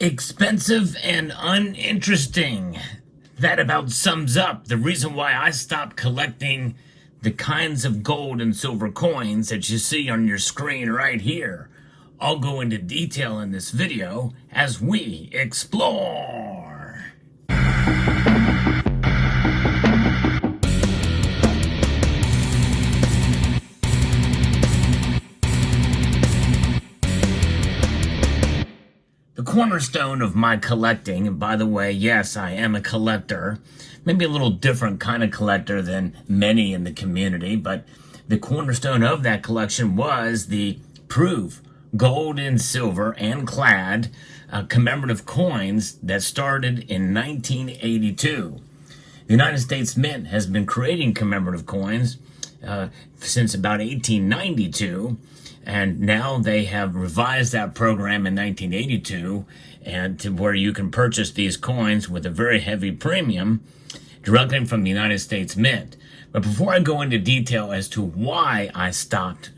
Expensive and uninteresting. That about sums up the reason why I stopped collecting the kinds of gold and silver coins that you see on your screen right here. I'll go into detail in this video as we explore. The cornerstone of my collecting, and by the way, yes, I am a collector, maybe a little different kind of collector than many in the community, but the cornerstone of that collection was the proof gold and silver and clad commemorative coins that started in 1982. The United States Mint has been creating commemorative coins since about 1892. And now they have revised that program in 1982 and to where you can purchase these coins with a very heavy premium directly from the United States Mint. But before I go into detail as to why I stopped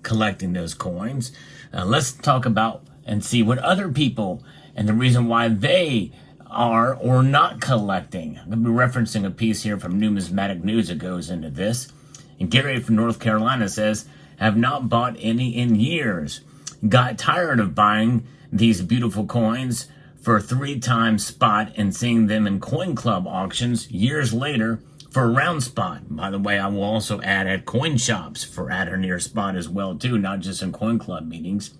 collecting those coins, let's talk about and see what other people and the reason why they are or not collecting. I'm going to be referencing a piece here from Numismatic News that goes into this. And Gary from North Carolina says, have not bought any in years. Got tired of buying these beautiful coins for 3 times spot and seeing them in coin club auctions years later for a round spot. By the way, I will also add at coin shops for at or near spot as well too, not just in coin club meetings.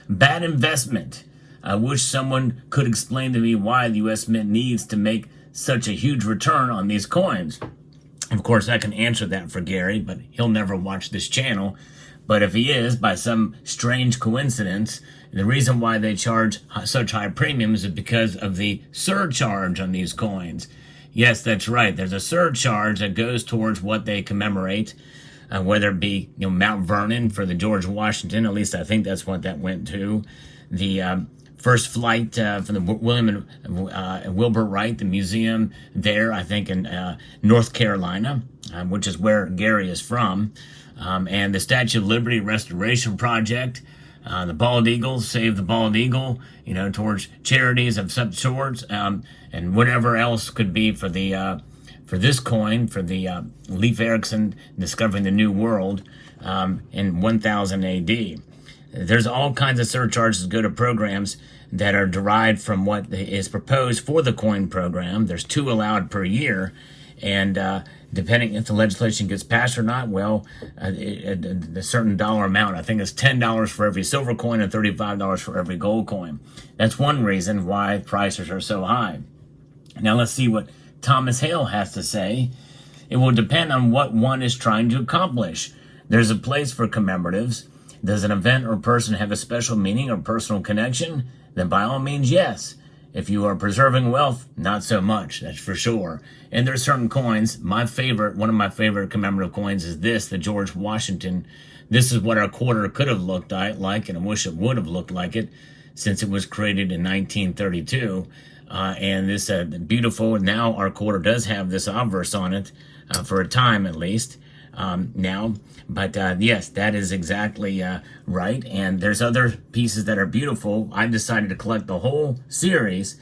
Bad investment. I wish someone could explain to me why the U.S. Mint needs to make such a huge return on these coins. Of course, I can answer that for Gary, but he'll never watch this channel. But if he is, by some strange coincidence, the reason why they charge such high premiums is because of the surcharge on these coins. Yes, that's right. There's a surcharge that goes towards what they commemorate, whether it be Mount Vernon for the George Washington. At least I think that's what that went to. The first flight from the William and Wilbur Wright, the museum there, I think in North Carolina, which is where Gary is from, and the Statue of Liberty Restoration Project, the Bald Eagle, Save the Bald Eagle, towards charities of some sorts, and whatever else could be for the for this coin, for the Leif Erikson discovering the New World in 1000 A.D. There's all kinds of surcharges that go to programs that are derived from what is proposed for the coin program. There's 2 allowed per year, and depending if the legislation gets passed or not, well, a certain dollar amount, I think it's $10 for every silver coin and $35 for every gold coin. That's one reason why prices are so high. Now let's see what Thomas Hale has to say. It will depend on what one is trying to accomplish. There's a place for commemoratives. Does an event or person have a special meaning or personal connection? Then by all means, yes. If you are preserving wealth, not so much, that's for sure. And there's certain coins. One of my favorite commemorative coins is this, the George Washington. This is what our quarter could have looked like, and I wish it would have looked like it, since it was created in 1932. And this beautiful, now our quarter does have this obverse on it, for a time at least. Now, but yes, that is exactly right. And there's other pieces that are beautiful. I decided to collect the whole series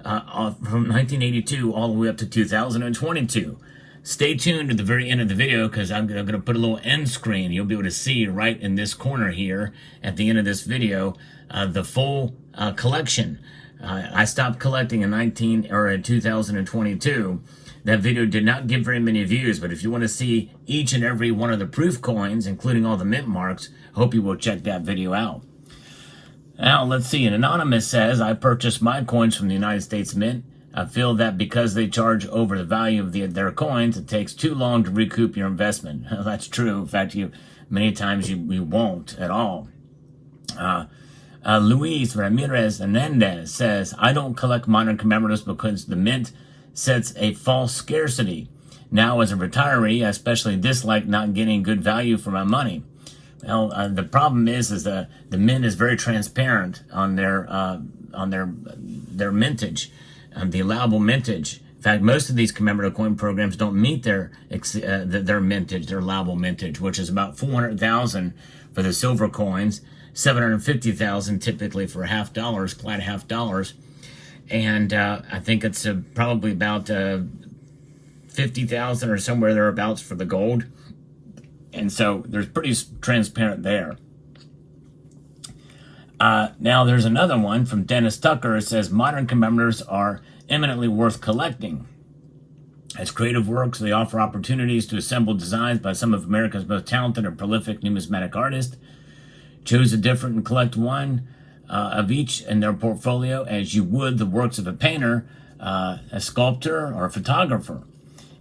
from 1982 all the way up to 2022. Stay tuned to the very end of the video because I'm going to put a little end screen. You'll be able to see right in this corner here at the end of this video the full collection. I stopped collecting in 2022. That video did not get very many views, but if you want to see each and every one of the proof coins, including all the mint marks, I hope you will check that video out. Now, let's see. An anonymous says, I purchased my coins from the United States Mint. I feel that because they charge over the value of their coins, it takes too long to recoup your investment. That's true. In fact, many times you won't at all. Luis Ramirez Hernandez says, I don't collect modern commemoratives because the Mint sets a false scarcity. Now, as a retiree, I especially dislike not getting good value for my money. Well, the problem is the Mint is very transparent on their mintage, the allowable mintage. In fact, most of these commemorative coin programs don't meet their mintage, their allowable mintage, which is about 400,000 for the silver coins $750,000 typically for $50, flat $50. And I think it's probably about 50,000 or somewhere thereabouts for the gold. And so there's pretty transparent there. Now there's another one from Dennis Tucker. It says, modern commemoratives are eminently worth collecting. As creative works, they offer opportunities to assemble designs by some of America's most talented and prolific numismatic artists. Choose a different and collect one of each in their portfolio as you would the works of a painter, a sculptor, or a photographer.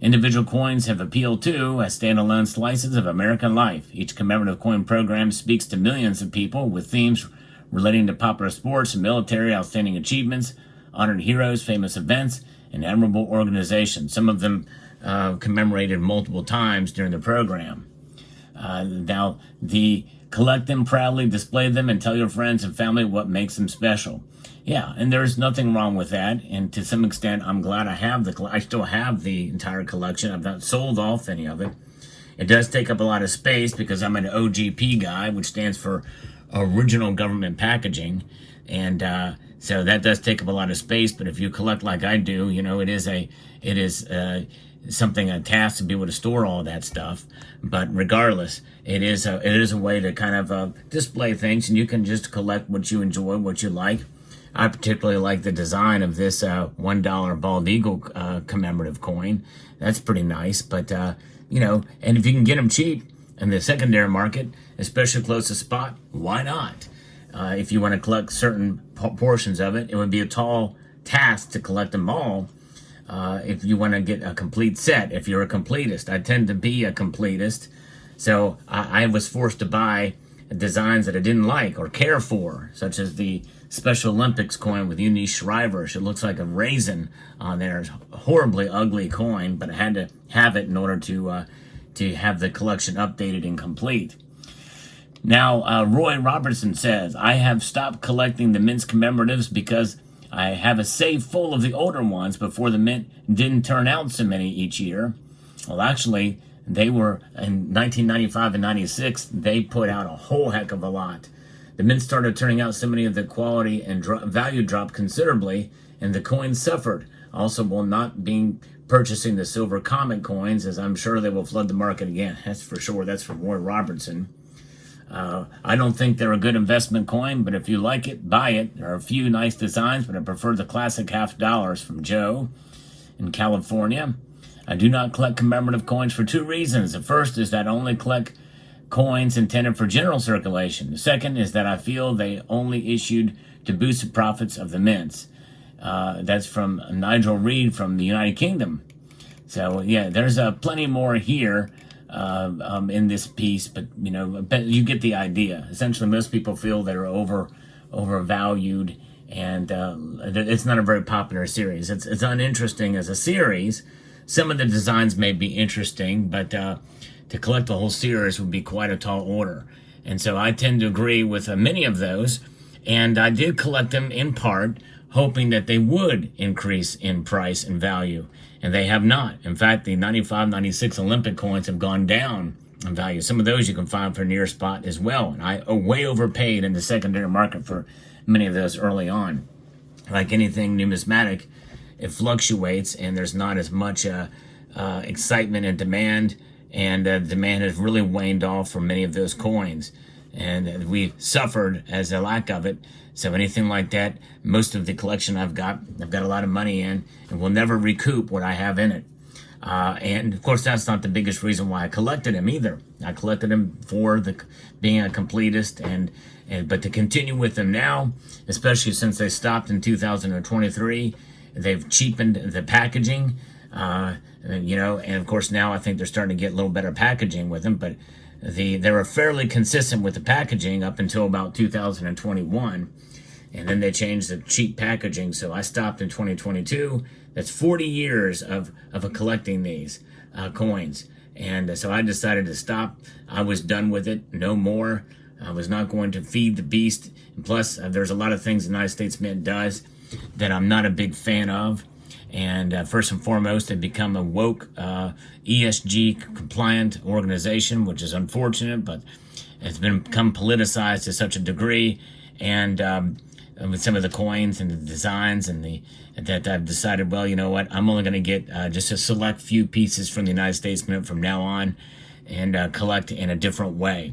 Individual coins have appeal too as standalone slices of American life. Each commemorative coin program speaks to millions of people with themes relating to popular sports and military, outstanding achievements, honored heroes, famous events, and admirable organizations. Some of them commemorated multiple times during the program. Now, collect them proudly, display them, and tell your friends and family what makes them special. Yeah, and there's nothing wrong with that. And to some extent, I'm glad I still have the entire collection. I've not sold off any of it. It does take up a lot of space because I'm an OGP guy, which stands for Original Government Packaging. And so that does take up a lot of space. But if you collect like I do, it is something, a task to be able to store all that stuff. But regardless, it is a way to kind of display things, and you can just collect what you enjoy, what you like. I particularly like the design of this $1 bald eagle commemorative coin. That's pretty nice. But and if you can get them cheap in the secondary market, especially close to spot, why not? If you want to collect certain portions of it, it would be a tall task to collect them all. If you want to get a complete set, if you're a completist. I tend to be a completist, so I was forced to buy designs that I didn't like or care for, such as the Special Olympics coin with Eunice Shriver. It looks like a raisin on there. It's a horribly ugly coin, but I had to have it in order to have the collection updated and complete. Now, Roy Robertson says, I have stopped collecting the Mint's commemoratives because I have a safe full of the older ones before the Mint didn't turn out so many each year. Well, actually, they were in 1995 and 96, they put out a whole heck of a lot. The Mint started turning out so many of the quality and value dropped considerably, and the coins suffered. Also, will not be purchasing the silver comet coins, as I'm sure they will flood the market again. That's for sure. That's from Roy Robertson. I don't think they're a good investment coin, but if you like it, buy it. There are a few nice designs, but I prefer the classic $50 from Joe in California. I do not collect commemorative coins for two reasons. The first is that I only collect coins intended for general circulation. The second is that I feel they only issued to boost the profits of the mints. That's from Nigel Reed from the United Kingdom. So yeah, there's plenty more here in this piece, but you get the idea. Essentially, most people feel they're overvalued, and it's not a very popular series. It's uninteresting as a series. Some of the designs may be interesting, but to collect the whole series would be quite a tall order. And so I tend to agree with many of those, and I did collect them in part hoping that they would increase in price and value, and they have not. In fact, the 95, 96 Olympic coins have gone down in value. Some of those you can find for near spot as well, and I way overpaid in the secondary market for many of those early on. Like anything numismatic, it fluctuates, and there's not as much excitement and demand, and demand has really waned off for many of those coins, and we suffered as a lack of it. So anything like that, most of the collection I've got a lot of money in, and will never recoup what I have in it. And of course, that's not the biggest reason why I collected them either. I collected them for being a completist, but to continue with them now, especially since they stopped in 2023, they've cheapened the packaging, and of course now I think they're starting to get a little better packaging with them, but they were fairly consistent with the packaging up until about 2021, and then they changed the cheap packaging, so I stopped in 2022. That's 40 years of collecting these coins, and so I decided to stop. I was done with it, no more. I was not going to feed the beast, and plus there's a lot of things the United States Mint does that I'm not a big fan of. And first and foremost, they become a woke ESG compliant organization, which is unfortunate, but It's become politicized to such a degree, and with some of the coins and the designs that I've decided, well, you know what, I'm only going to get just a select few pieces from the United States Mint from now on, and collect in a different way.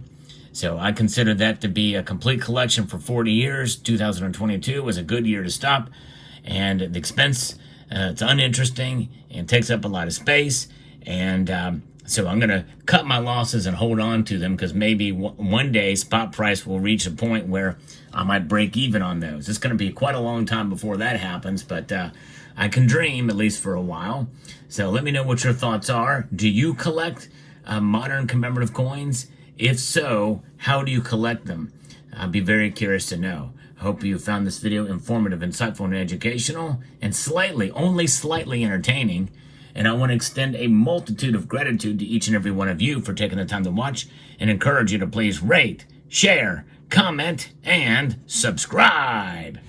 So I consider that to be a complete collection for 40 years. 2022 was a good year to stop, and the expense, it's uninteresting and takes up a lot of space, and so I'm going to cut my losses and hold on to them, because maybe one day spot price will reach a point where I might break even on those. It's going to be quite a long time before that happens, but I can dream, at least for a while. So let me know what your thoughts are. Do you collect modern commemorative coins? If so, how do you collect them? I'd be very curious to know. I hope you found this video informative, insightful, and educational, and only slightly entertaining. And I want to extend a multitude of gratitude to each and every one of you for taking the time to watch, and encourage you to please rate, share, comment, and subscribe.